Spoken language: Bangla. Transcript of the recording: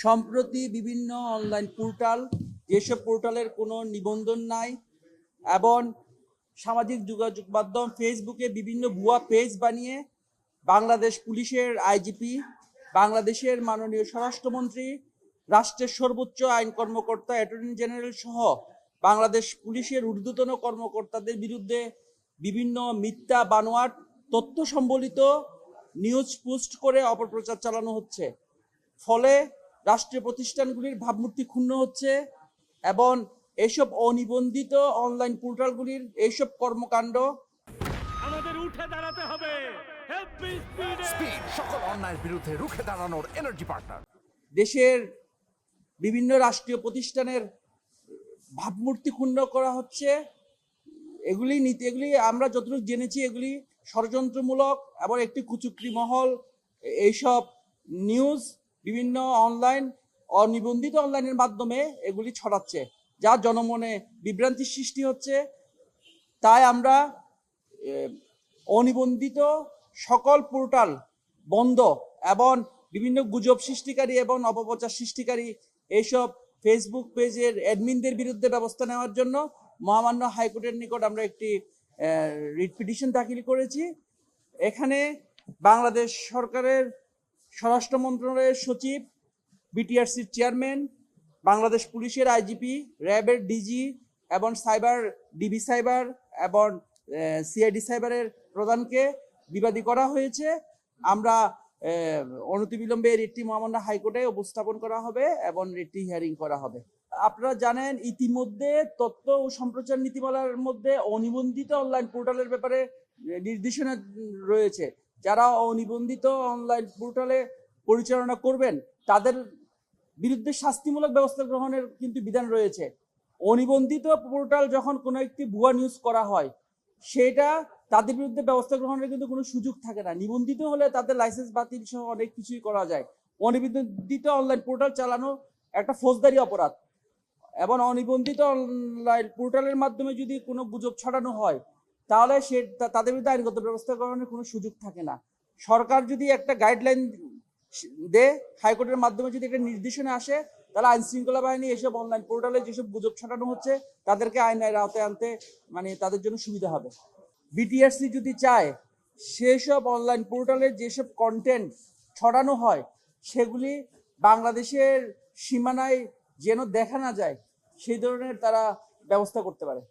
সম্প্রতি বিভিন্ন অনলাইন পোর্টাল, যেসব পোর্টালের কোনো নিবন্ধন নাই এবং সামাজিক যোগাযোগ মাধ্যম ফেসবুকে বিভিন্ন ভুয়া পেজ বানিয়ে বাংলাদেশ পুলিশের আইজিপি, বাংলাদেশের মাননীয় স্বরাষ্ট্রমন্ত্রী, রাষ্ট্রের সর্বোচ্চ আইন কর্মকর্তা অ্যাটর্নি জেনারেল সহ বাংলাদেশ পুলিশের ঊর্ধ্বতন কর্মকর্তাদের বিরুদ্ধে বিভিন্ন মিথ্যা বানোয়াট তথ্য সম্বলিত নিউজ পোস্ট করে অপপ্রচার চালানো হচ্ছে। ফলে রাষ্ট্রীয় প্রতিষ্ঠানগুলির ভাবমূর্তি ক্ষুণ্ণ হচ্ছে এবং এইসব অনিবন্ধিত অনলাইন পোর্টালগুলির এইসব কর্মকাণ্ড আমাদের উঠে দাঁড়াতে হবে। স্পিড সকল অন্যায়ের বিরুদ্ধে রুখে দাঁড়ানোর এনার্জি পার্টনার। দেশের বিভিন্ন রাষ্ট্রীয় প্রতিষ্ঠানের ভাবমূর্তি ক্ষুণ্ণ করা হচ্ছে। এগুলি আমরা যতটুকু জেনেছি এগুলি ষড়যন্ত্রমূলক এবং একটি কুচক্রী মহল এইসব নিউজ বিভিন্ন অনিবন্ধিত অনলাইনের মাধ্যমে এগুলি ছড়াচ্ছে, যা জনমনে বিভ্রান্তির সৃষ্টি হচ্ছে। তাই আমরা অনিবন্ধিত সকল পোর্টাল বন্ধ এবং বিভিন্ন গুজব সৃষ্টিকারী এবং অপপ্রচার সৃষ্টিকারী এইসব ফেসবুক পেজের অ্যাডমিনদের বিরুদ্ধে ব্যবস্থা নেওয়ার জন্য মহামান্য হাইকোর্টের নিকট আমরা একটি রিট পিটিশন দাখিল করেছি। এখানে বাংলাদেশ সরকারের স্বরাষ্ট্র মন্ত্রণালয়ের সচিব, বিটিআরসির চেয়ারম্যান, বাংলাদেশ পুলিশের আইজিপি, র্যাবের ডিজি এবং ডিবি সাইবার এবং সিআইডি সাইবারের প্রধানকে বিবাদী করা হয়েছে। আমরা অনতিবিলম্বে রিটটি মহামান্য হাইকোর্টে উপস্থাপন করা হবে এবং রিটটি হিয়ারিং করা হবে। আপনারা জানেন ইতিমধ্যে তথ্য ও সম্প্রচার নীতিমালার মধ্যে অনিবন্ধিত অনলাইন পোর্টালের ব্যাপারে নির্দেশনা রয়েছে। যারা অনিবন্ধিত অনলাইন পোর্টালে পরিচালনা করবেন তাদের বিরুদ্ধে শাস্তিমূলক ব্যবস্থা গ্রহণের কিন্তু বিধান রয়েছে। অনিবন্ধিত পোর্টাল যখন কোনো একটি ভুয়া নিউজ করা হয় সেটা তাদের বিরুদ্ধে ব্যবস্থা গ্রহণের কিন্তু কোনো সুযোগ থাকে না। নিবন্ধিত হলে তাদের লাইসেন্স বাতিল সহ অনেক কিছুই করা যায়। অনিবন্ধিত অনলাইন পোর্টাল চালানো একটা ফৌজদারি অপরাধ এবং অনিবন্ধিত অনলাইন পোর্টালের মাধ্যমে যদি কোনো গুজব ছড়ানো হয় তাহলে তাদের বিরুদ্ধে আইনগত ব্যবস্থা গ্রহণের কোনো সুযোগ থাকে না। সরকার যদি একটা গাইডলাইন দেয়, হাইকোর্টের মাধ্যমে যদি একটা নির্দেশনা আসে, তাহলে আইন শৃঙ্খলা বাহিনী এসব অনলাইন পোর্টালে যেসব গুজব ছড়ানো হচ্ছে তাদেরকে আইনের আওতায় আনতে তাদের জন্য সুবিধা হবে। বিটিআরসি যদি চায় সেসব অনলাইন পোর্টালে যেসব কন্টেন্ট ছড়ানো হয় সেগুলি বাংলাদেশের সীমানায় যেন দেখা না যায় সেই ধরনের তারা ব্যবস্থা করতে পারে।